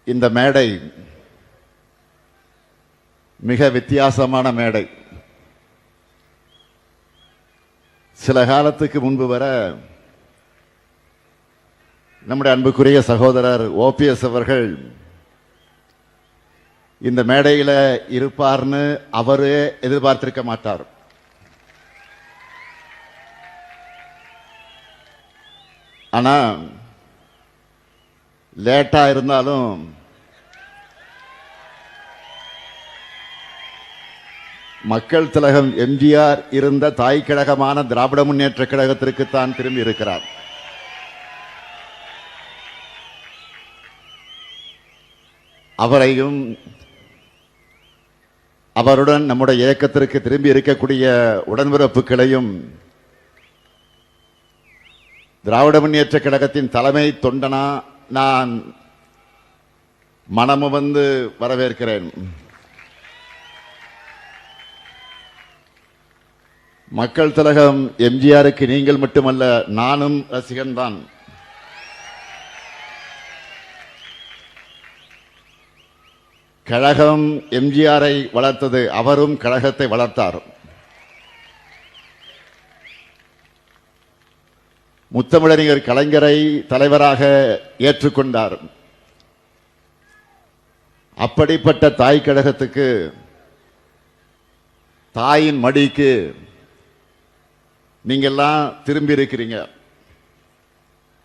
இந்த மேடை மிக வித்தியாசமான மேடை. சில காலத்துக்கு முன்பு வர நம்முடைய அன்புக்குரிய சகோதரர் ஓபிஎஸ் அவர்கள் இந்த மேடையில் இருப்பார்னு அவரே எதிர்பார்த்திருக்க மாட்டார். ஆனா லேட்டா இருந்தாலும் மக்கள் திலகம் எம்ஜிஆர் இருந்த தாய் கழகமான திராவிட முன்னேற்ற கழகத்திற்குத்தான் திரும்பி இருக்கிறார். அவரையும் அவருடன் நம்முடைய இயக்கத்திற்கு திரும்பி இருக்கக்கூடிய உடன்பிறப்புகளையும் திராவிட முன்னேற்ற கழகத்தின் தலைமை தொண்டனா நான் மனமு வந்து வரவேற்கிறேன். மக்கள் திலகம் எம்ஜிஆருக்கு நீங்கள் மட்டுமல்ல, நானும் ரசிகன் தான். கழகம் எம்ஜிஆரை வளர்த்தது, அவரும் கழகத்தை வளர்த்தார். முத்தமிழறிஞர் கலைஞரை தலைவராக ஏற்றுக்கொண்டார். அப்படிப்பட்ட தாய் கழகத்துக்கு, தாயின் மடிக்கு நீங்கெல்லாம் திரும்பி இருக்கிறீங்க.